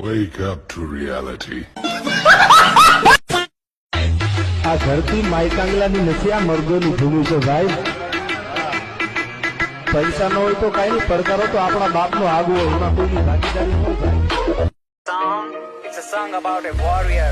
Wake up to reality. આ ધરતી માયકાંગલાની નથી, આ મર્દોની ભૂમિ છે ભાઈ. પૈસા ન હોય તો કઈ નહીં, પડકારો તો આપણા બાપનો આગવો, એમાં કોઈની ભાગીદારી ન હોય ભાઈ. It's a song about a warrior.